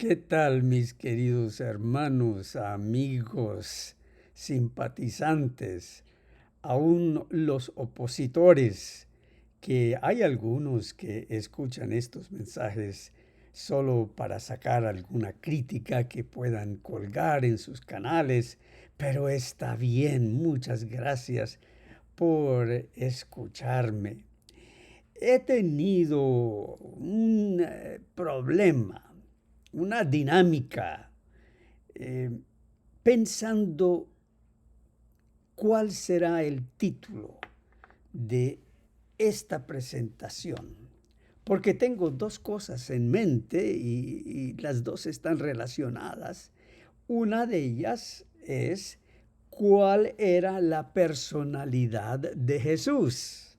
¿Qué tal, mis queridos hermanos, amigos, simpatizantes, aún los opositores, que hay algunos que escuchan estos mensajes solo para sacar alguna crítica que puedan colgar en sus canales, pero está bien, muchas gracias por escucharme. He tenido un problema, una dinámica, eh, pensando cuál será el título de esta presentación, porque tengo dos cosas en mente y las dos están relacionadas. Una de ellas es cuál era la personalidad de Jesús.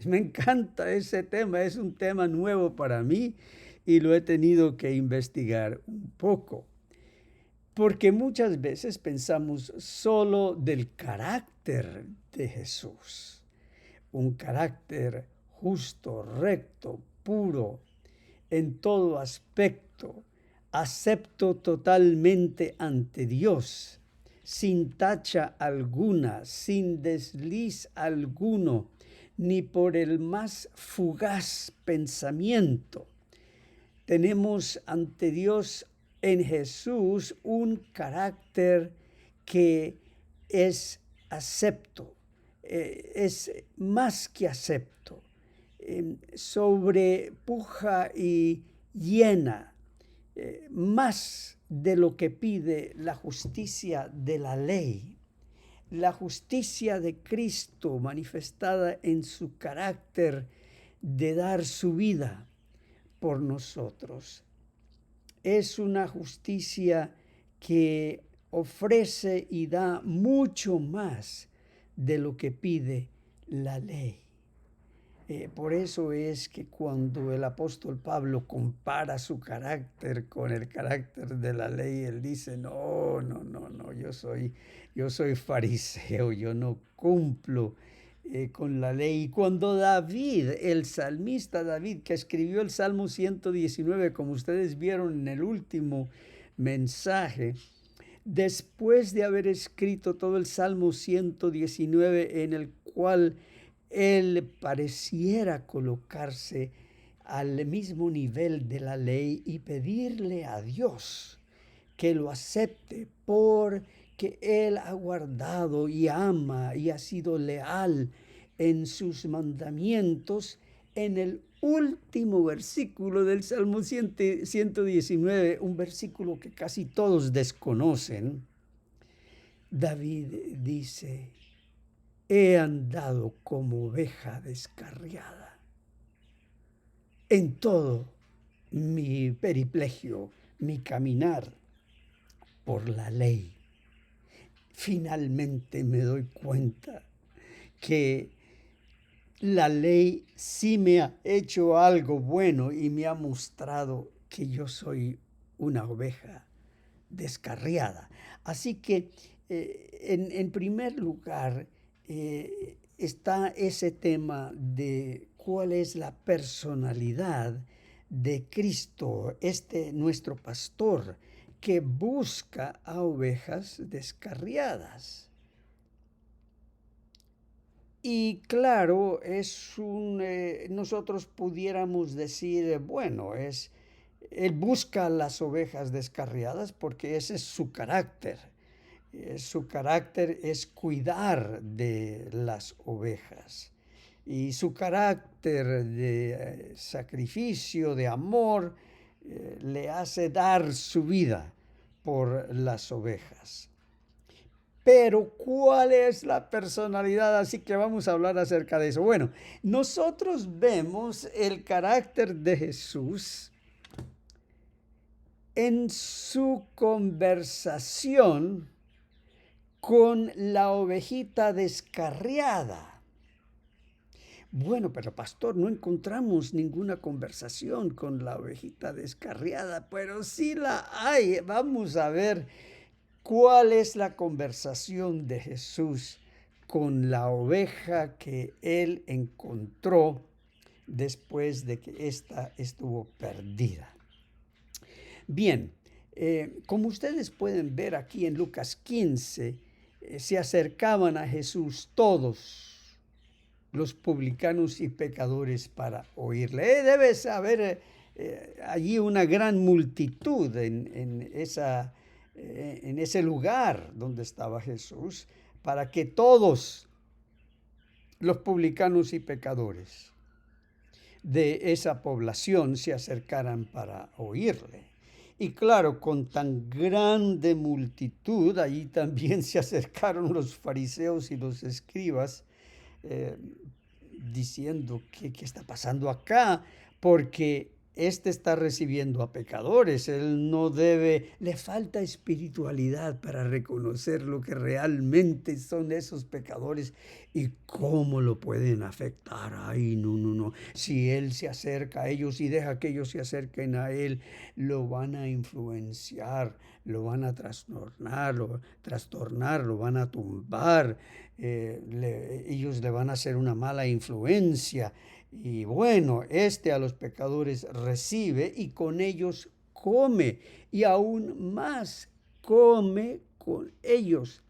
Me encanta ese tema, es un tema nuevo para mí y lo he tenido que investigar un poco. Porque muchas veces pensamos solo del carácter de Jesús. Un carácter justo, recto, puro, en todo aspecto, acepto totalmente ante Dios, sin tacha alguna, sin desliz alguno, ni por el más fugaz pensamiento. Tenemos ante Dios en Jesús un carácter que es acepto, es más que acepto, sobrepuja y llena más de lo que pide la justicia de la ley. La justicia de Cristo manifestada en su carácter de dar su vida por nosotros. Es una justicia que ofrece y da mucho más de lo que pide la ley. Por eso es que cuando el apóstol Pablo compara su carácter con el carácter de la ley, él dice, no, yo soy fariseo, yo no cumplo con la ley. Y cuando David, el salmista David, que escribió el Salmo 119, como ustedes vieron en el último mensaje, después de haber escrito todo el Salmo 119, en el cual él pareciera colocarse al mismo nivel de la ley y pedirle a Dios que lo acepte porque Él ha guardado y ama y ha sido leal en sus mandamientos. En el último versículo del Salmo 119, un versículo que casi todos desconocen, David dice, he andado como oveja descarriada. En todo mi periplegio, mi caminar por la ley, finalmente me doy cuenta que la ley sí me ha hecho algo bueno y me ha mostrado que yo soy una oveja descarriada. Así que, en primer lugar, está ese tema de cuál es la personalidad de Cristo, nuestro pastor, que busca a ovejas descarriadas. Y claro, nosotros pudiéramos decir, bueno, él busca las ovejas descarriadas porque ese es su carácter. Su carácter es cuidar de las ovejas. Y su carácter de sacrificio, de amor, le hace dar su vida por las ovejas. Pero, ¿cuál es la personalidad? Así que vamos a hablar acerca de eso. Bueno, nosotros vemos el carácter de Jesús en su conversación con la ovejita descarriada. Bueno, pero pastor, no encontramos ninguna conversación con la ovejita descarriada, pero sí la hay. Vamos a ver cuál es la conversación de Jesús con la oveja que él encontró después de que ésta estuvo perdida. Bien, Como ustedes pueden ver aquí en Lucas 15, se acercaban a Jesús todos los publicanos y pecadores para oírle. Debes haber allí una gran multitud en ese lugar donde estaba Jesús, para que todos los publicanos y pecadores de esa población se acercaran para oírle. Y claro, con tan grande multitud, allí también se acercaron los fariseos y los escribas, diciendo, ¿qué está pasando acá? Porque este está recibiendo a pecadores, él no debe, le falta espiritualidad para reconocer lo que realmente son esos pecadores y cómo lo pueden afectar. Ay, no. Si él se acerca a ellos y deja que ellos se acerquen a él, lo van a influenciar, lo van a trastornar, lo van a tumbar, ellos le van a hacer una mala influencia. Y bueno, a los pecadores recibe y con ellos come, y aún más come con ellos.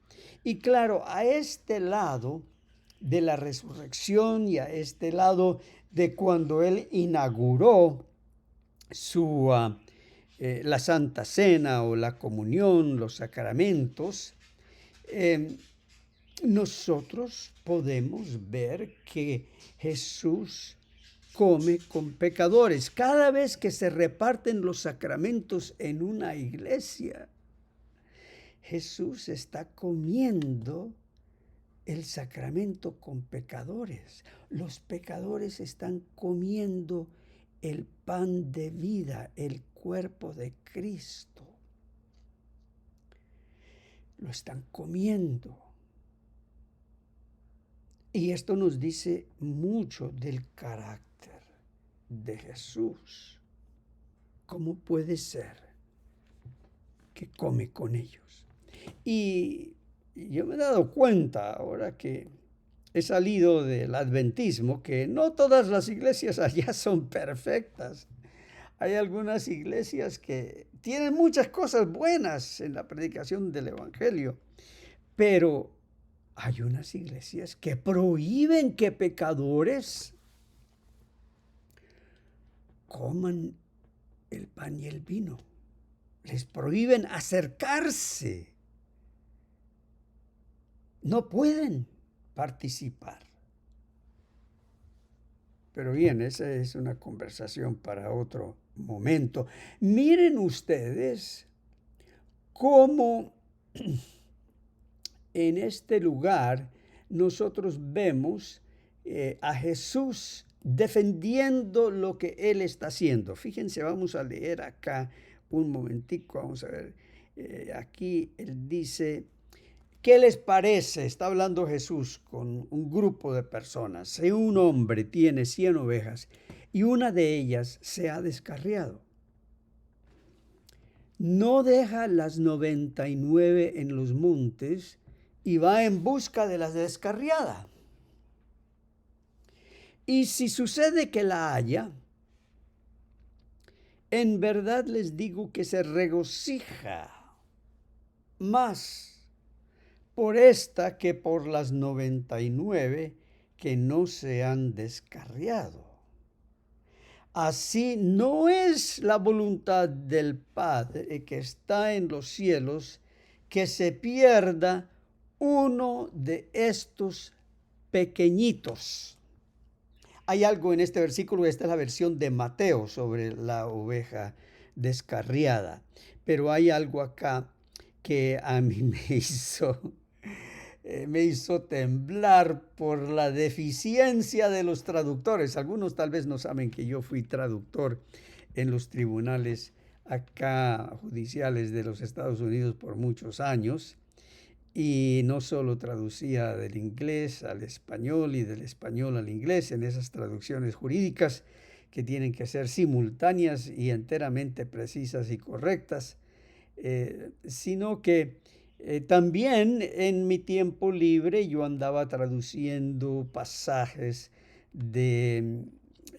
Y claro, a este lado de la resurrección y a este lado de cuando él inauguró la Santa Cena o la comunión, los sacramentos, nosotros podemos ver que Jesús come con pecadores. Cada vez que se reparten los sacramentos en una iglesia, Jesús está comiendo el sacramento con pecadores. Los pecadores están comiendo el pan de vida, el cuerpo de Cristo. Lo están comiendo. Y esto nos dice mucho del carácter de Jesús. ¿Cómo puede ser que come con ellos? Y yo me he dado cuenta ahora que he salido del adventismo que no todas las iglesias allá son perfectas. Hay algunas iglesias que tienen muchas cosas buenas en la predicación del evangelio, pero hay unas iglesias que prohíben que pecadores coman el pan y el vino. Les prohíben acercarse. No pueden participar. Pero bien, esa es una conversación para otro momento. Miren ustedes cómo en este lugar nosotros vemos a Jesús defendiendo lo que él está haciendo. Fíjense, vamos a leer acá un momentico, vamos a ver. Aquí él dice, ¿qué les parece? Está hablando Jesús con un grupo de personas. Si un hombre tiene 100 ovejas y una de ellas se ha descarriado, no deja las 99 en los montes y va en busca de la descarriada. Y si sucede que la halla, en verdad les digo que se regocija más por esta que por las 99 que no se han descarriado. Así no es la voluntad del Padre que está en los cielos que se pierda uno de estos pequeñitos. Hay algo en este versículo, esta es la versión de Mateo sobre la oveja descarriada, pero hay algo acá que a mí me hizo temblar por la deficiencia de los traductores. Algunos tal vez no saben que yo fui traductor en los tribunales acá judiciales de los Estados Unidos por muchos años. Y no solo traducía del inglés al español y del español al inglés en esas traducciones jurídicas que tienen que ser simultáneas y enteramente precisas y correctas, sino que también en mi tiempo libre yo andaba traduciendo pasajes de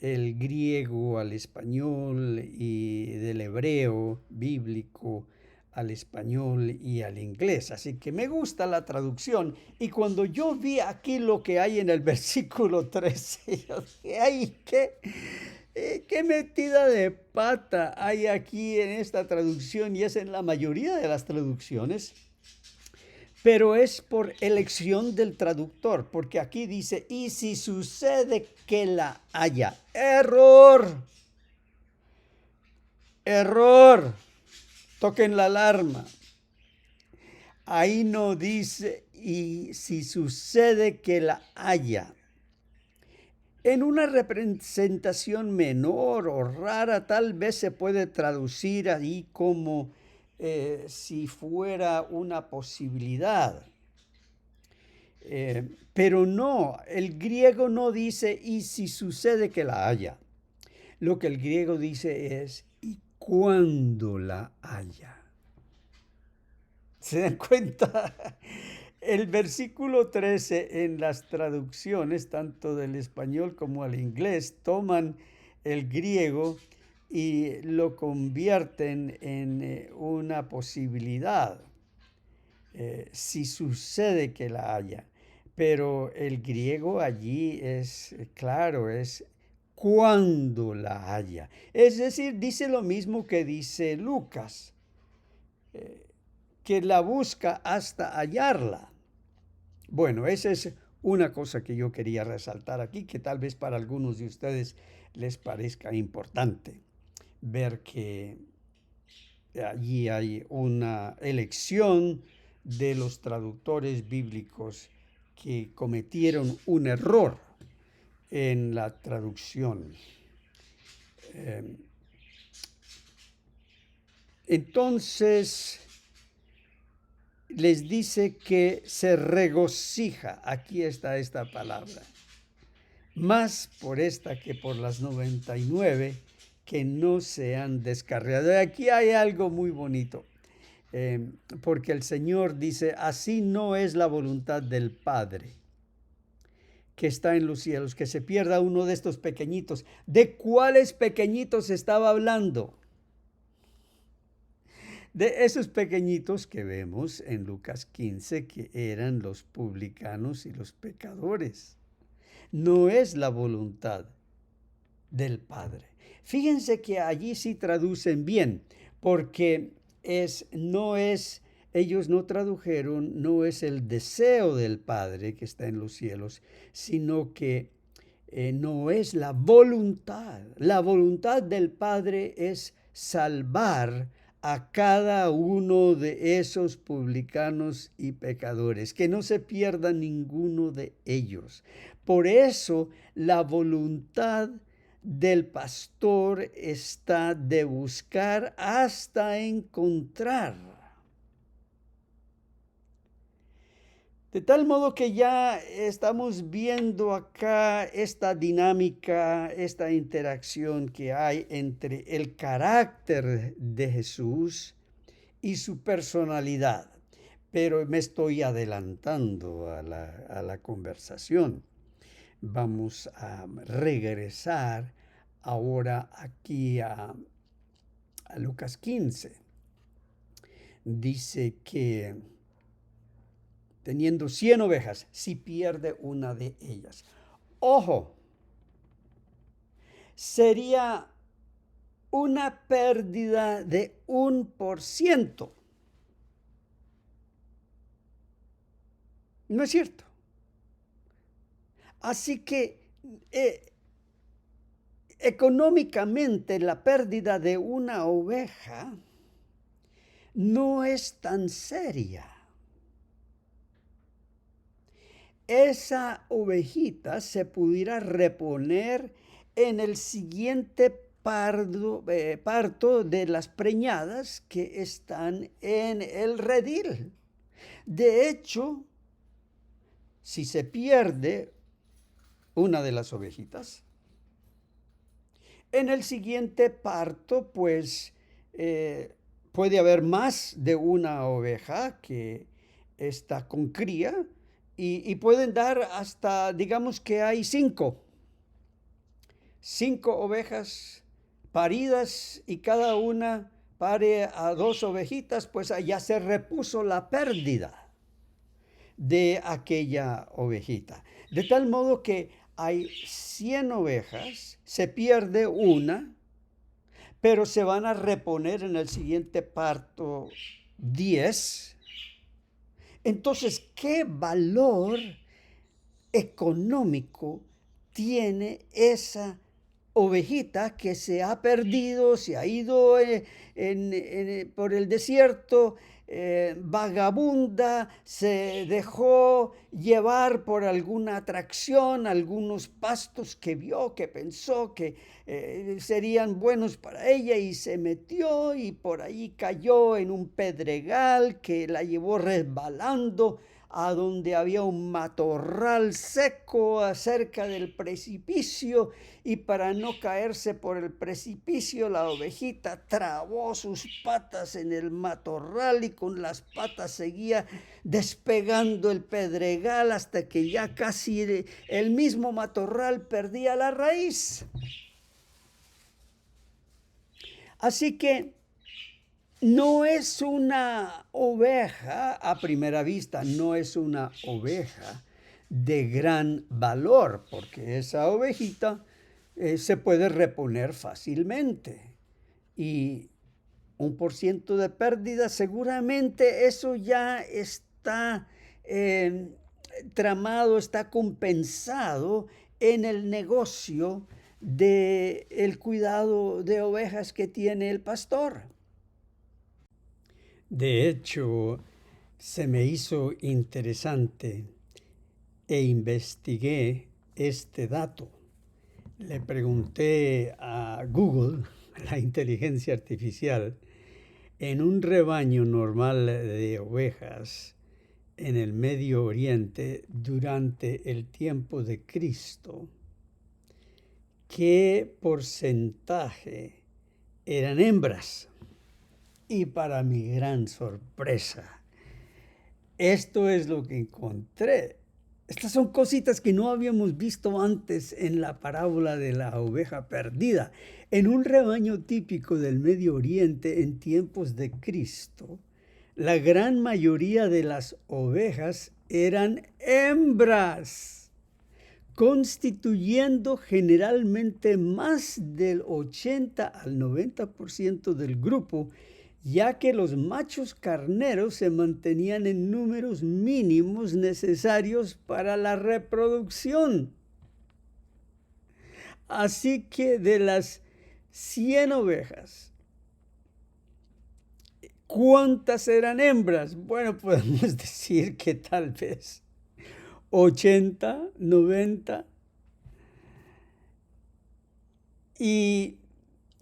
el griego al español y del hebreo bíblico al español y al inglés. Así que me gusta la traducción. Y cuando yo vi aquí lo que hay en el versículo 13, yo dije, ¡ay, qué metida de pata hay aquí en esta traducción! Y es en la mayoría de las traducciones. Pero es por elección del traductor, porque aquí dice, y si sucede que la haya. ¡Error! ¡Error! Toquen la alarma. Ahí no dice, y si sucede que la haya. En una representación menor o rara, tal vez se puede traducir ahí como si fuera una posibilidad. Pero no, el griego no dice y si sucede que la haya. Lo que el griego dice es y cuando la haya. ¿Se dan cuenta? El versículo 13 en las traducciones, tanto del español como al inglés, toman el griego y lo convierten en una posibilidad, si sucede que la haya. Pero el griego allí es claro, es cuando la haya. Es decir, dice lo mismo que dice Lucas, que la busca hasta hallarla. Bueno, esa es una cosa que yo quería resaltar aquí, que tal vez para algunos de ustedes les parezca importante ver que allí hay una elección de los traductores bíblicos que cometieron un error en la traducción. Entonces les dice que se regocija, aquí está esta palabra, más por esta que por las 99 que no se han descarriado. Aquí hay algo muy bonito, porque el Señor dice, así no es la voluntad del Padre que está en los cielos, que se pierda uno de estos pequeñitos. ¿De cuáles pequeñitos estaba hablando? De esos pequeñitos que vemos en Lucas 15, que eran los publicanos y los pecadores. No es la voluntad del Padre. Fíjense que allí sí traducen bien, porque ellos no tradujeron, no es el deseo del Padre que está en los cielos, sino que no es la voluntad. La voluntad del Padre es salvar a cada uno de esos publicanos y pecadores, que no se pierda ninguno de ellos. Por eso la voluntad del pastor está de buscar hasta encontrar. De tal modo que ya estamos viendo acá esta dinámica, esta interacción que hay entre el carácter de Jesús y su personalidad. Pero me estoy adelantando a la conversación. Vamos a regresar ahora aquí a Lucas 15. Dice que teniendo 100 ovejas, si pierde una de ellas. Ojo, sería una pérdida de 1%. No es cierto. Así que económicamente la pérdida de una oveja no es tan seria. Esa ovejita se pudiera reponer en el siguiente parto de las preñadas que están en el redil. De hecho, si se pierde una de las ovejitas, en el siguiente parto, pues puede haber más de una oveja que está con cría, y pueden dar hasta, digamos que hay 5. 5 ovejas paridas y cada una pare a 2 ovejitas, pues allá se repuso la pérdida de aquella ovejita. De tal modo que hay 100 ovejas, se pierde una, pero se van a reponer en el siguiente parto 10. Entonces, ¿qué valor económico tiene esa ovejita que se ha perdido, se ha ido por el desierto, vagabunda, se dejó llevar por alguna atracción, algunos pastos que vio, que pensó que serían buenos para ella y se metió y por ahí cayó en un pedregal que la llevó resbalando a donde había un matorral seco cerca del precipicio, y para no caerse por el precipicio la ovejita trabó sus patas en el matorral y con las patas seguía despegando el pedregal hasta que ya casi el mismo matorral perdía la raíz. Así que no es una oveja, a primera vista, no es una oveja de gran valor, porque esa ovejita se puede reponer fácilmente. Y 1% de pérdida, seguramente eso ya está tramado, está compensado en el negocio del cuidado de ovejas que tiene el pastor. De hecho, se me hizo interesante e investigué este dato. Le pregunté a Google, la inteligencia artificial, en un rebaño normal de ovejas en el Medio Oriente durante el tiempo de Cristo, ¿qué porcentaje eran hembras? Y para mi gran sorpresa, esto es lo que encontré. Estas son cositas que no habíamos visto antes en la parábola de la oveja perdida. En un rebaño típico del Medio Oriente en tiempos de Cristo, la gran mayoría de las ovejas eran hembras, constituyendo generalmente más del 80 al 90% del grupo, ya que los machos carneros se mantenían en números mínimos necesarios para la reproducción. Así que de las 100 ovejas, ¿cuántas eran hembras? Bueno, podemos decir que tal vez 80, 90. Y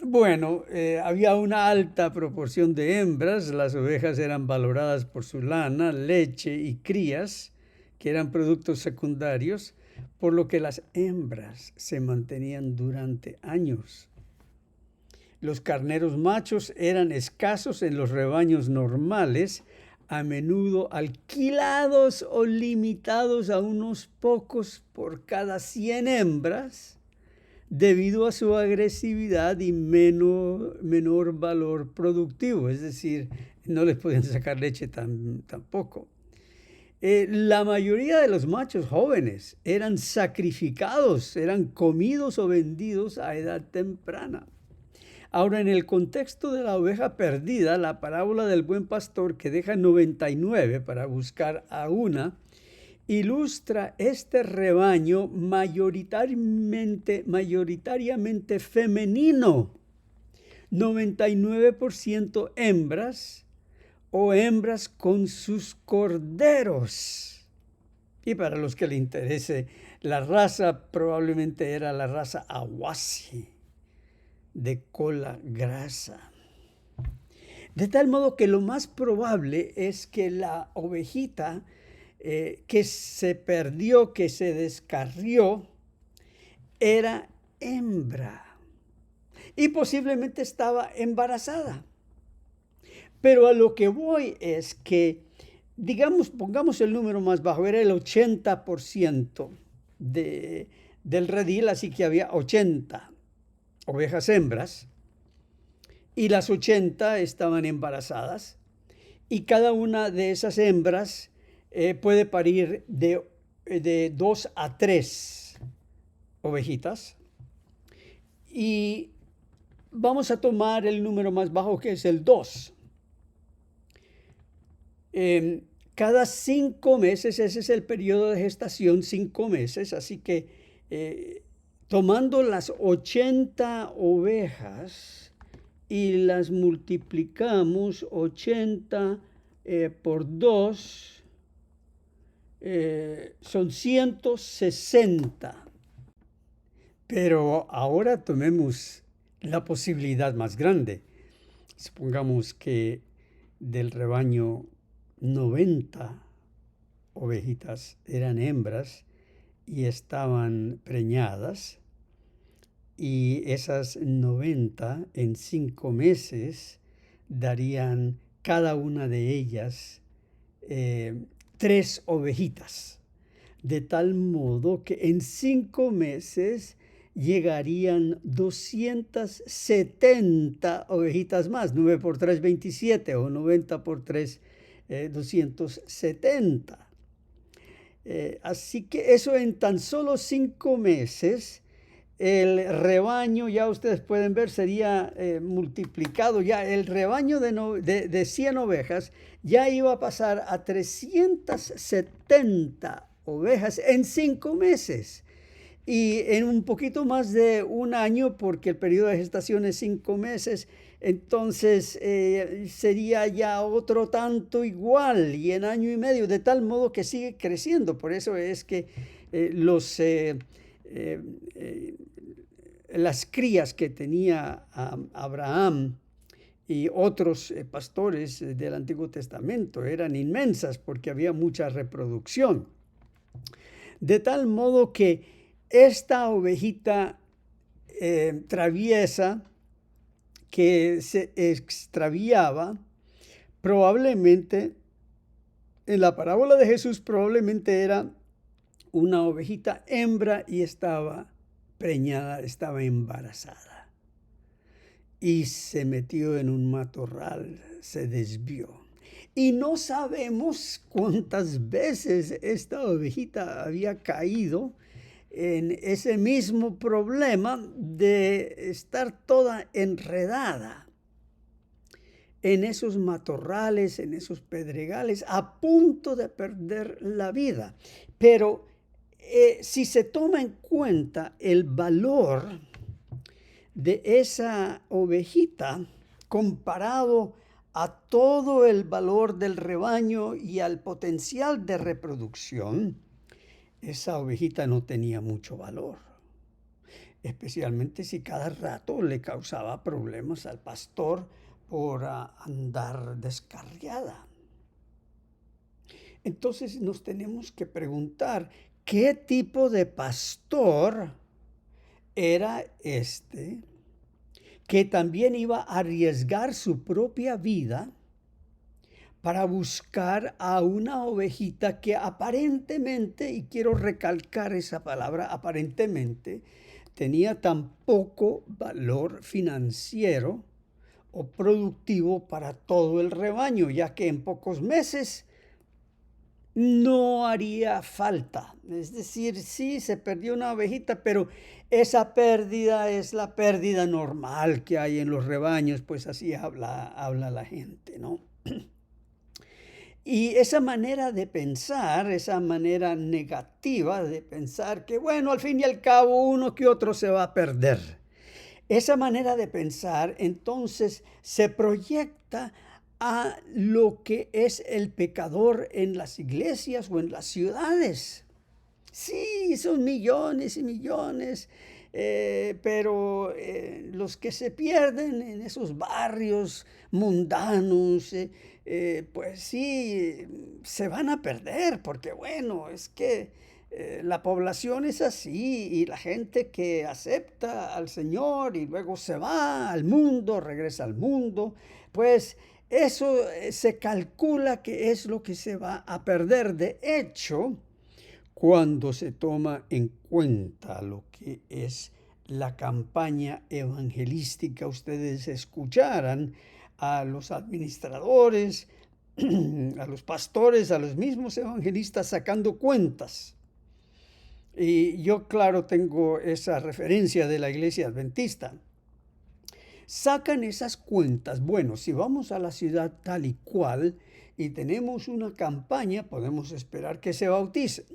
bueno, había una alta proporción de hembras. Las ovejas eran valoradas por su lana, leche y crías, que eran productos secundarios, por lo que las hembras se mantenían durante años. Los carneros machos eran escasos en los rebaños normales, a menudo alquilados o limitados a unos pocos por cada 100 hembras, debido a su agresividad y menor valor productivo, es decir, no les podían sacar leche tampoco. La mayoría de los machos jóvenes eran sacrificados, eran comidos o vendidos a edad temprana. Ahora, en el contexto de la oveja perdida, la parábola del buen pastor que deja 99 para buscar a una, ilustra este rebaño mayoritariamente femenino, 99% hembras o hembras con sus corderos. Y para los que le interese, la raza probablemente era la raza Awasi, de cola grasa. De tal modo que lo más probable es que la ovejita que se perdió, que se descarrió, era hembra y posiblemente estaba embarazada. Pero a lo que voy es que, digamos, pongamos el número más bajo, era el 80% de del redil, así que había 80 ovejas hembras y las 80 estaban embarazadas y cada una de esas hembras puede parir de 2 a 3 ovejitas. Y vamos a tomar el número más bajo, que es el 2. Cada 5 meses, ese es el periodo de gestación, 5 meses, así que tomando las 80 ovejas y las multiplicamos 80 por 2, son 160. Pero ahora tomemos la posibilidad más grande. Supongamos que del rebaño 90 ovejitas eran hembras y estaban preñadas, y esas 90 en 5 meses darían cada una de ellas 3 ovejitas, de tal modo que en 5 meses llegarían 270 ovejitas más. 9 por 3, 27, o 90 por 3, 270. Así que eso en tan solo 5 meses, el rebaño, ya ustedes pueden ver, sería multiplicado. Ya el rebaño de 100 ovejas ya iba a pasar a 370 ovejas en 5 meses. Y en un poquito más de un año, porque el periodo de gestación es 5 meses, entonces sería ya otro tanto igual, y en año y medio, de tal modo que sigue creciendo. Por eso es que las crías que tenía Abraham y otros pastores del Antiguo Testamento eran inmensas, porque había mucha reproducción. De tal modo que esta ovejita traviesa que se extraviaba, probablemente, en la parábola de Jesús, probablemente era una ovejita hembra y estaba preñada, estaba embarazada. Y se metió en un matorral, se desvió. Y no sabemos cuántas veces esta ovejita había caído en ese mismo problema de estar toda enredada en esos matorrales, en esos pedregales, a punto de perder la vida. Pero si se toma en cuenta el valor de esa ovejita comparado a todo el valor del rebaño y al potencial de reproducción, esa ovejita no tenía mucho valor, especialmente si cada rato le causaba problemas al pastor por andar descarriada. Entonces nos tenemos que preguntar, ¿qué tipo de pastor era este, que también iba a arriesgar su propia vida para buscar a una ovejita que aparentemente, y quiero recalcar esa palabra, aparentemente, tenía tan poco valor financiero o productivo para todo el rebaño, ya que en pocos meses no haría falta? Es decir, sí, se perdió una ovejita, pero esa pérdida es la pérdida normal que hay en los rebaños, pues así habla la gente, ¿no? Y esa manera de pensar, esa manera negativa de pensar que, bueno, al fin y al cabo uno que otro se va a perder, esa manera de pensar entonces se proyecta a lo que es el pecador en las iglesias o en las ciudades. Sí, son millones y millones, pero los que se pierden en esos barrios mundanos, pues sí, se van a perder, porque bueno, es que la población es así, y la gente que acepta al Señor y luego se va al mundo, regresa al mundo, pues eso se calcula que es lo que se va a perder. De hecho, cuando se toma en cuenta lo que es la campaña evangelística. Ustedes escucharan a los administradores, a los pastores, a los mismos evangelistas sacando cuentas. Y yo, claro, tengo esa referencia de la iglesia adventista. Sacan esas cuentas. Bueno, si vamos a la ciudad tal y cual y tenemos una campaña, podemos esperar que se bauticen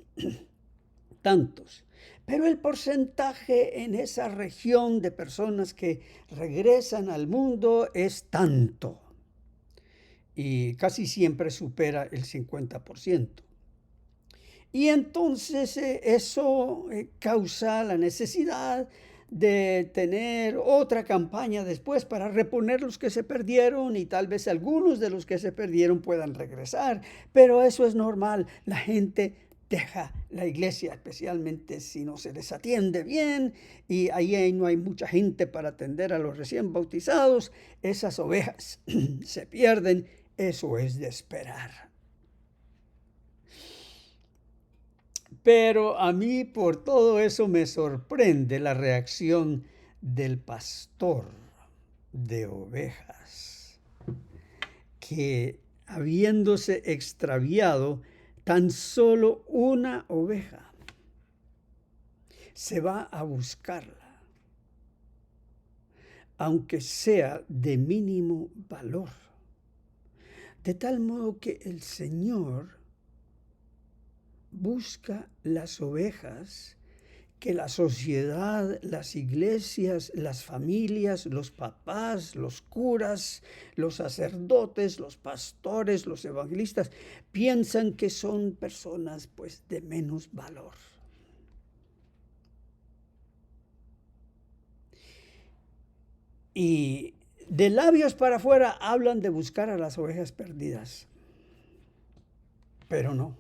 tantos. Pero el porcentaje en esa región de personas que regresan al mundo es tanto. Y casi siempre supera el 50%. Y entonces eso causa la necesidad de tener otra campaña después para reponer los que se perdieron, y tal vez algunos de los que se perdieron puedan regresar. Pero eso es normal. La gente deja la iglesia, especialmente si no se les atiende bien, y ahí no hay mucha gente para atender a los recién bautizados. Esas ovejas se pierden. Eso es de esperar. Pero a mí por todo eso me sorprende la reacción del pastor de ovejas, que habiéndose extraviado tan solo una oveja, se va a buscarla, aunque sea de mínimo valor. De tal modo que el Señor busca las ovejas que la sociedad, las iglesias, las familias, los papás, los curas, los sacerdotes, los pastores, los evangelistas piensan que son personas pues de menos valor. Y de labios para afuera hablan de buscar a las ovejas perdidas, pero no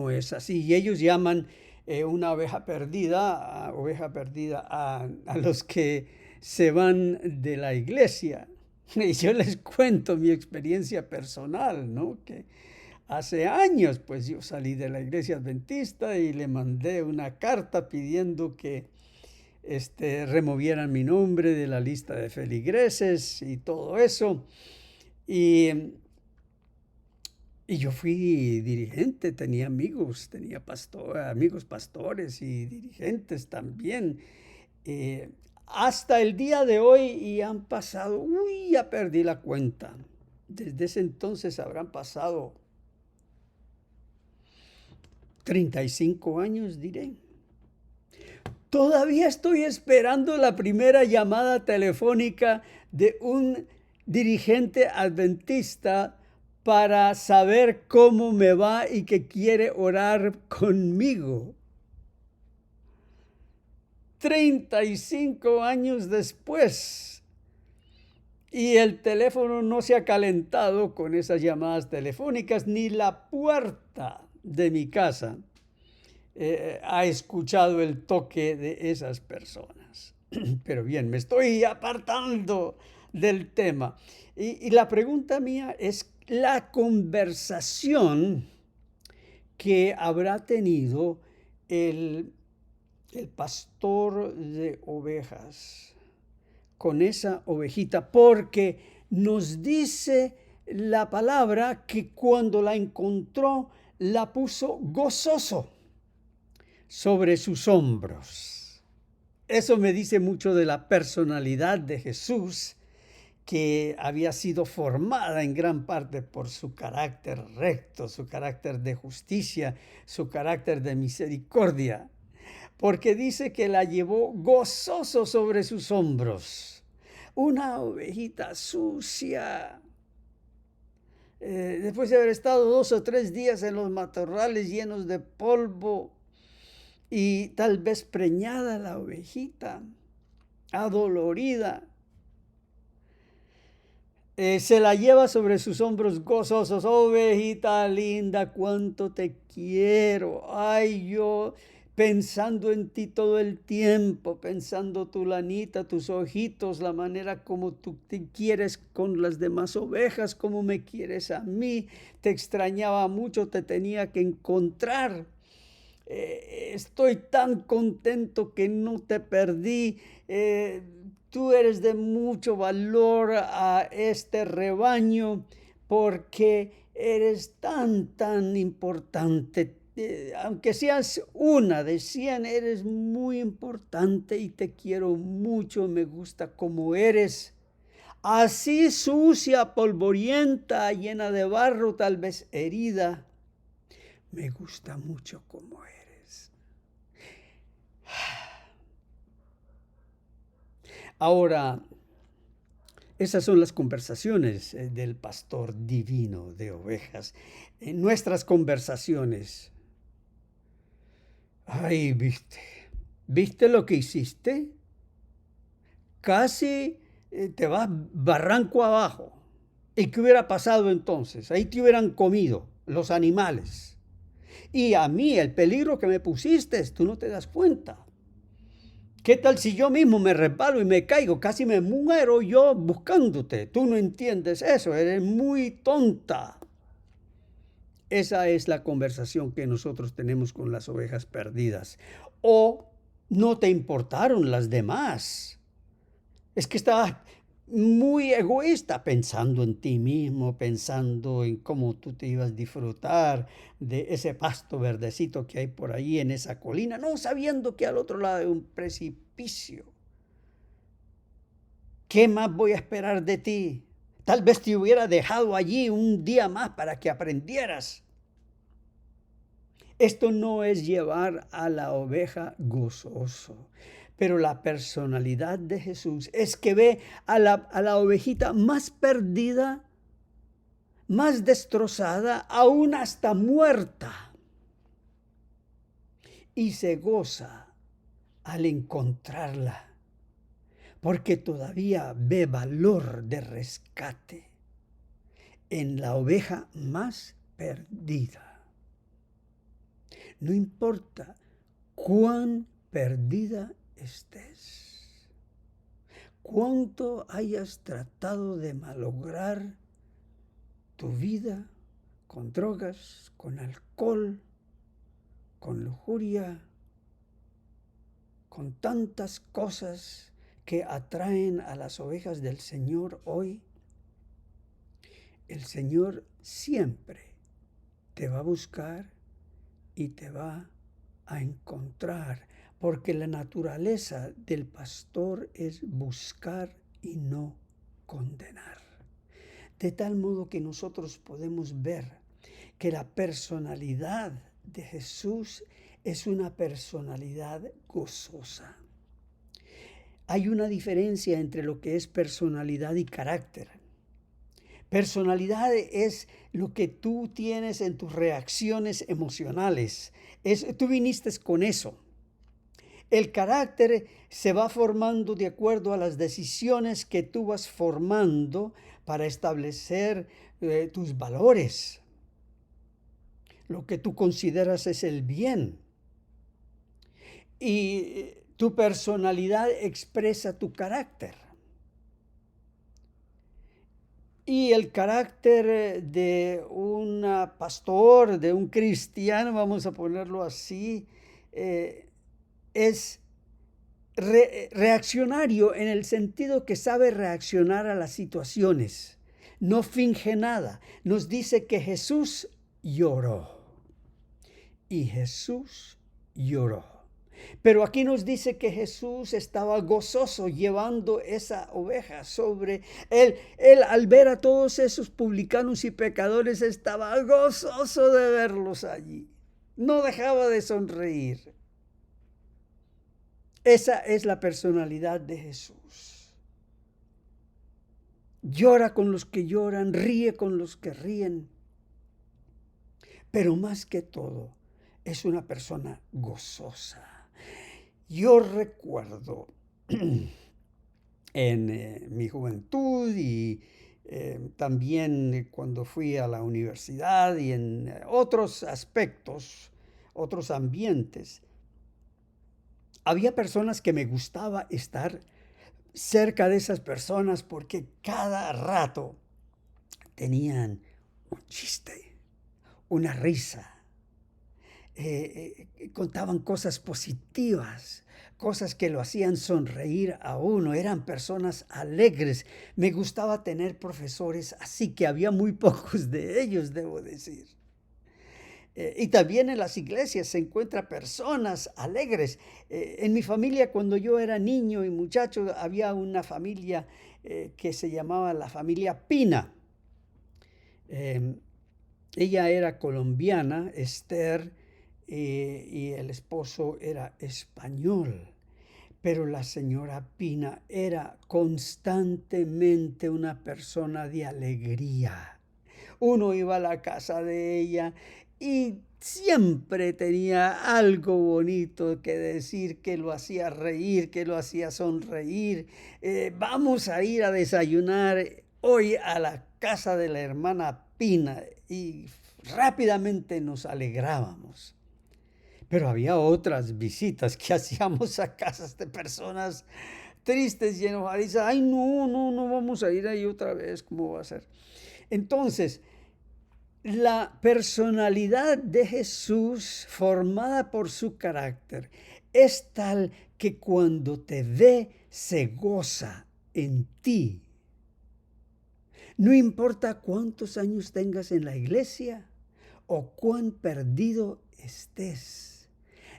es así. Y ellos llaman una oveja perdida a los que se van de la iglesia. Y yo les cuento mi experiencia personal, ¿no? Que hace años, pues yo salí de la iglesia adventista y le mandé una carta pidiendo que removieran mi nombre de la lista de feligreses y todo eso. Y yo fui dirigente, tenía amigos, amigos pastores y dirigentes también. Hasta el día de hoy, y han pasado, ya perdí la cuenta. Desde ese entonces habrán pasado 35 años, diré. Todavía estoy esperando la primera llamada telefónica de un dirigente adventista para saber cómo me va y que quiere orar conmigo. 35 años después. Y el teléfono no se ha calentado con esas llamadas telefónicas, ni la puerta de mi casa ha escuchado el toque de esas personas. Pero bien, me estoy apartando del tema. Y la pregunta mía es la conversación que habrá tenido el pastor de ovejas con esa ovejita, porque nos dice la palabra que cuando la encontró, la puso gozoso sobre sus hombros. Eso me dice mucho de la personalidad de Jesús, que había sido formada en gran parte por su carácter recto, su carácter de justicia, su carácter de misericordia, porque dice que la llevó gozoso sobre sus hombros. Una ovejita sucia, después de haber estado 2 o 3 días en los matorrales llenos de polvo, y tal vez preñada la ovejita, adolorida, se la lleva sobre sus hombros gozosos. Ovejita linda, cuánto te quiero. Ay, yo pensando en ti todo el tiempo, pensando tu lanita, tus ojitos, la manera como tú te quieres con las demás ovejas, como me quieres a mí. Te extrañaba mucho, te tenía que encontrar. Estoy tan contento que no te perdí. Tú eres de mucho valor a este rebaño porque eres tan importante. Aunque seas una de 100, eres muy importante y te quiero mucho, me gusta como eres. Así sucia, polvorienta, llena de barro, tal vez herida, me gusta mucho como eres. Ahora, esas son las conversaciones del pastor divino de ovejas. En nuestras conversaciones. Ay, ¿viste lo que hiciste? Casi te vas barranco abajo. ¿Y qué hubiera pasado entonces? Ahí te hubieran comido los animales. Y a mí el peligro que me pusiste, tú no te das cuenta. ¿Qué tal si yo mismo me resbalo y me caigo? Casi me muero yo buscándote. Tú no entiendes eso, eres muy tonta. Esa es la conversación que nosotros tenemos con las ovejas perdidas. O no te importaron las demás. Es que estabas muy egoísta pensando en ti mismo, pensando en cómo tú te ibas a disfrutar de ese pasto verdecito que hay por ahí en esa colina, no sabiendo que al otro lado hay un precipicio. ¿Qué más voy a esperar de ti? Tal vez te hubiera dejado allí un día más para que aprendieras. Esto no es llevar a la oveja gozoso, pero la personalidad de Jesús es que ve a la ovejita más perdida, más destrozada, aún hasta muerta, y se goza al encontrarla, porque todavía ve valor de rescate en la oveja más perdida. No importa cuán perdida estés, cuánto hayas tratado de malograr tu vida con drogas, con alcohol, con lujuria, con tantas cosas que atraen a las ovejas del Señor hoy, el Señor siempre te va a buscar y te va a encontrar, porque la naturaleza del pastor es buscar y no condenar. De tal modo que nosotros podemos ver que la personalidad de Jesús es una personalidad gozosa. Hay una diferencia entre lo que es personalidad y carácter. Personalidad es lo que tú tienes en tus reacciones emocionales. Tú viniste con eso. El carácter se va formando de acuerdo a las decisiones que tú vas formando para establecer tus valores. Lo que tú consideras es el bien. Y tu personalidad expresa tu carácter. Y el carácter de un pastor, de un cristiano, vamos a ponerlo así, es reaccionario en el sentido que sabe reaccionar a las situaciones. No finge nada. Nos dice que Jesús lloró. Y Jesús lloró. Pero aquí nos dice que Jesús estaba gozoso llevando esa oveja sobre él. Él al ver a todos esos publicanos y pecadores estaba gozoso de verlos allí. No dejaba de sonreír. Esa es la personalidad de Jesús. Llora con los que lloran, ríe con los que ríen. Pero más que todo, es una persona gozosa. Yo recuerdo en mi juventud y también cuando fui a la universidad y en otros aspectos, otros ambientes, Había personas que me gustaba estar cerca de esas personas porque cada rato tenían un chiste, una risa, contaban cosas positivas, cosas que lo hacían sonreír a uno, eran personas alegres. Me gustaba tener profesores, así que había muy pocos de ellos, debo decir. Y también en las iglesias se encuentran personas alegres. En mi familia, cuando yo era niño y muchacho, había una familia que se llamaba la familia Pina. Eh, Ella era colombiana, Esther, y el esposo era español. Pero la señora Pina era constantemente una persona de alegría. Uno iba a la casa de ella y siempre tenía algo bonito que decir, que lo hacía reír, que lo hacía sonreír. Vamos a ir a desayunar hoy a la casa de la hermana Pina, y rápidamente nos alegrábamos. Pero había otras visitas que hacíamos a casas de personas tristes y enojadas. Ay, no, no, no vamos a ir ahí otra vez, ¿cómo va a ser? Entonces, la personalidad de Jesús, formada por su carácter, es tal que cuando te ve, se goza en ti. No importa cuántos años tengas en la iglesia o cuán perdido estés,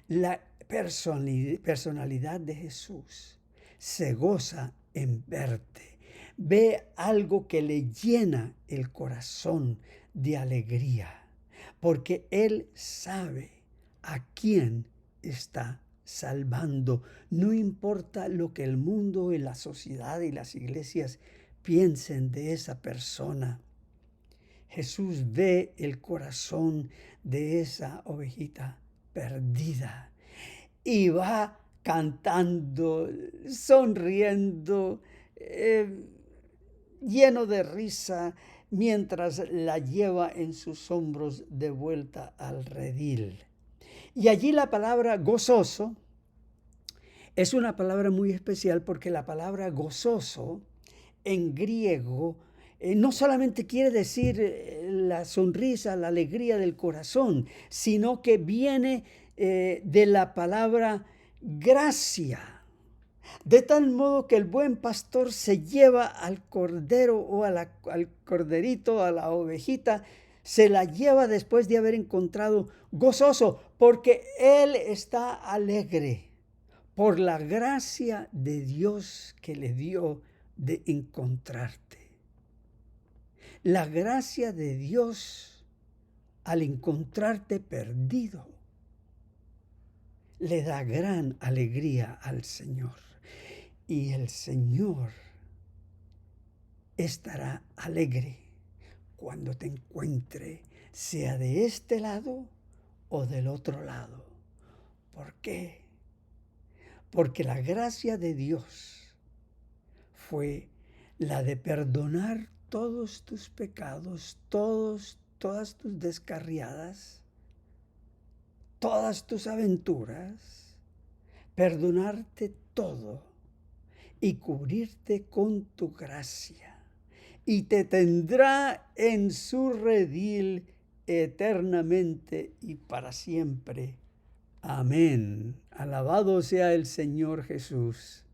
la personalidad de Jesús se goza en verte. Ve algo que le llena el corazón de alegría, porque Él sabe a quién está salvando. No importa lo que el mundo y la sociedad y las iglesias piensen de esa persona. Jesús ve el corazón de esa ovejita perdida y va cantando, sonriendo, lleno de risa, mientras la lleva en sus hombros de vuelta al redil. Y allí la palabra gozoso es una palabra muy especial, porque la palabra gozoso en griego no solamente quiere decir la sonrisa, la alegría del corazón, sino que viene de la palabra gracia. De tal modo que el buen pastor se lleva al cordero o al corderito, a la ovejita, se la lleva después de haber encontrado gozoso, porque él está alegre por la gracia de Dios que le dio de encontrarte. La gracia de Dios al encontrarte perdido le da gran alegría al Señor. Y el Señor estará alegre cuando te encuentre, sea de este lado o del otro lado. ¿Por qué? Porque la gracia de Dios fue la de perdonar todos tus pecados, todas tus descarriadas, todas tus aventuras, perdonarte todo y cubrirte con tu gracia, y te tendrá en su redil eternamente y para siempre. Amén. Alabado sea el Señor Jesús.